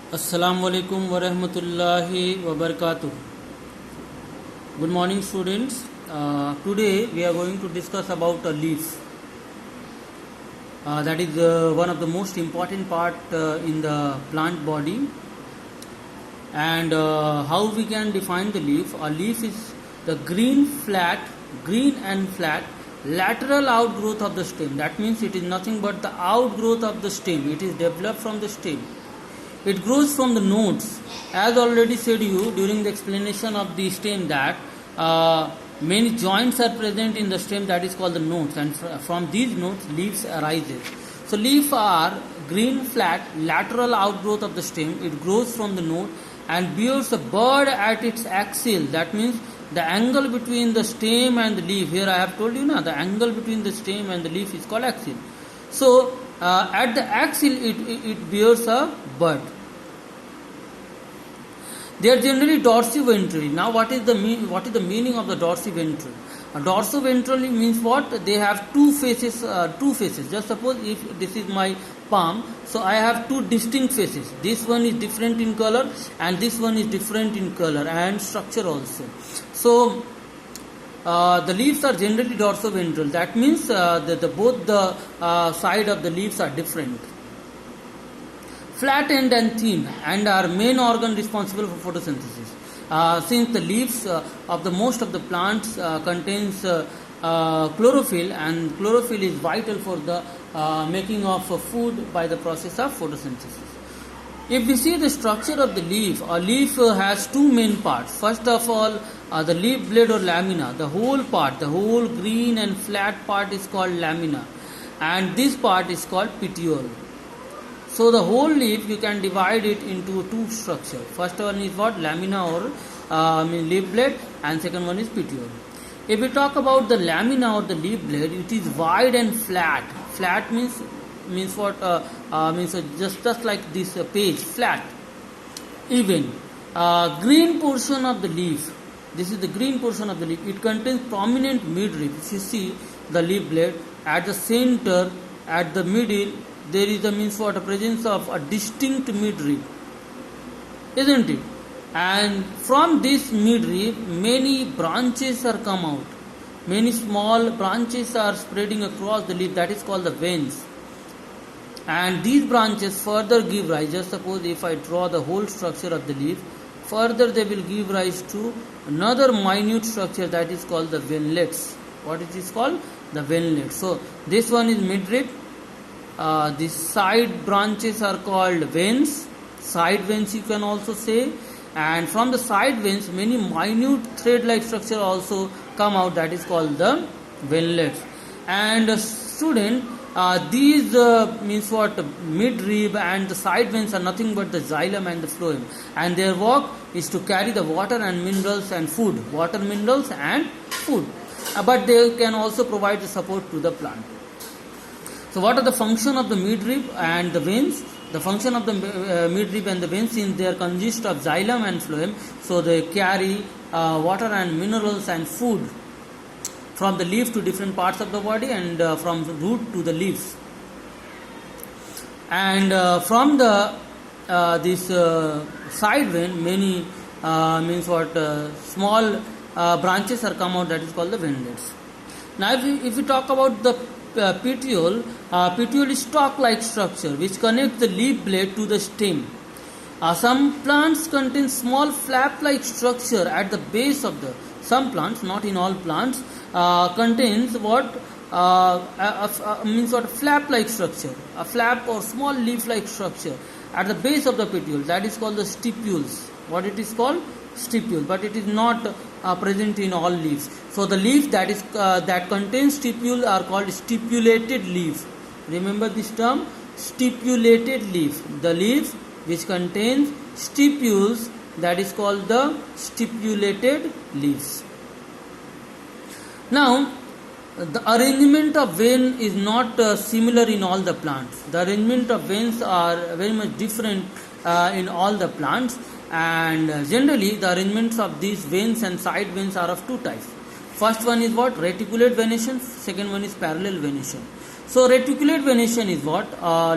Assalamualaikum warahmatullahi wabarakatuh. Good morning, students. Today we are going to discuss about a leaf. That is one of the most important part in the plant body. And how we can define the leaf? A leaf is the green and flat lateral outgrowth of the stem. That means it is nothing but the outgrowth of the stem. It is developed from the stem. It grows from the nodes. As already said you during the explanation of the stem that many joints are present in the stem, that is called the nodes, and from these nodes leaves arises. So leaves are green flat lateral outgrowth of the stem. It grows from the node and bears a bud at its axil. That means the angle between the stem and the leaf. Here I have told you now the angle between the stem and the leaf is called axil. So at the axil it bears a bud. They are generally dorsiventral. Now, what is the meaning of the dorsiventral? Dorsiventral means what? They have two faces. Just suppose if this is my palm, so I have two distinct faces. This one is different in color, and this one is different in color and structure also. So the leaves are generally dorsiventral. That means both the side of the leaves are different. Flat end and thin and are main organ responsible for photosynthesis. Since the leaves of the most of the plants contains chlorophyll, and chlorophyll is vital for the making of food by the process of photosynthesis. If we see the structure of the leaf, a leaf has two main parts. First of all, the leaf blade or lamina. The whole green and flat part is called lamina, and this part is called petiole. So the whole leaf you can divide it into two structures. First one is what? Lamina or leaf blade, and second one is petiole. If we talk about the lamina or the leaf blade, it is wide and flat. Flat means what? Means just like this page, flat, even. Green portion of the leaf. This is the green portion of the leaf. It contains prominent midrib. If you see the leaf blade at the center, at the middle, there is a presence of a distinct midrib, isn't it? And from this midrib, many branches are come out. Many small branches are spreading across the leaf. That is called the veins. And these branches further give rise. Just suppose if I draw the whole structure of the leaf, further they will give rise to another minute structure that is called the venlets. What it is called? The venlets. So this one is midrib. The side branches are called veins. Side veins you can also say. And from the side veins, many minute thread-like structure also come out. That is called the venlets. And student, these means what? Midrib and the side veins are nothing but the xylem and the phloem. And their work is to carry the water and minerals and food. Water, minerals and food. But they can also provide the support to the plant. So what are the function of the midrib and the veins? The function of the midrib and the veins, since they consist of xylem and phloem, so they carry water and minerals and food from the leaf to different parts of the body, and from the root to the leaves. And from the this side vein, many small branches are come out. That is called the venlets. Now, if we talk about the petiole, petiole is stalk-like structure which connects the leaf blade to the stem. Some plants contain small flap-like structure at the base of the. Some plants, not in all plants, contains what? Flap-like structure, a flap or small leaf-like structure at the base of the petiole. That is called the stipules. What it is called? Stipule, but it is not present in all leaves. So the leaf that contains stipule are called stipulated leaf. Remember this term, stipulated leaf. The leaf which contains stipules, that is called the stipulated leaves. Now, the arrangement of vein is not similar in all the plants. The arrangement of veins are very much different in all the plants. And generally the arrangements of these veins and side veins are of two types. First one is what? Reticulate venation. Second one is parallel venation. So reticulate venation is what?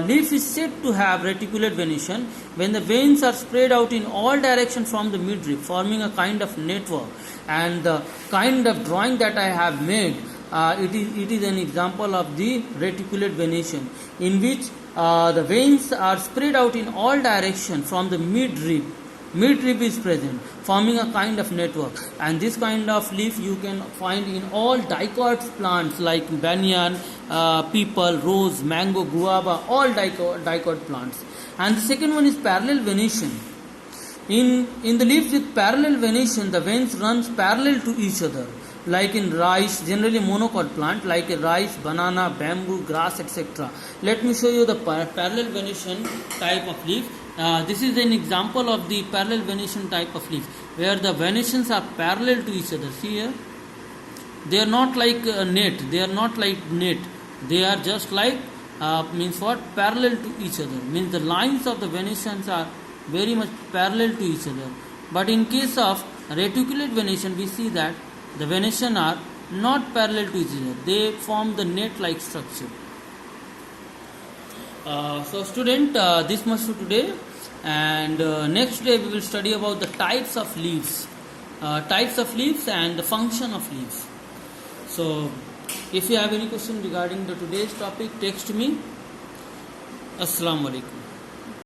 Leaf is said to have reticulate venation when the veins are spread out in all directions from the midrib, forming a kind of network. And the kind of drawing that I have made, it is an example of the reticulate venation, in which the veins are spread out in all directions from the midrib. Midrib is present, forming a kind of network, and this kind of leaf you can find in all dicot plants like banyan, peepal, rose, mango, guava, all dicot plants. And the second one is parallel venation. In the leaves with parallel venation, the veins runs parallel to each other, like in rice, generally monocot plant, like a rice, banana, bamboo, grass, etc. Let me show you the parallel venation type of leaf. This is an example of the parallel venation type of leaf, where the venations are parallel to each other. See here, they are not like net. They are not like net. They are just like means what? Parallel to each other. Means the lines of the venations are very much parallel to each other. But in case of reticulate venation, we see that the venation are not parallel to each other. They form the net-like structure. So student, this much for today, and next day we will study about the types of leaves and the function of leaves. So if you have any question regarding the today's topic, text me. Assalamu alaikum.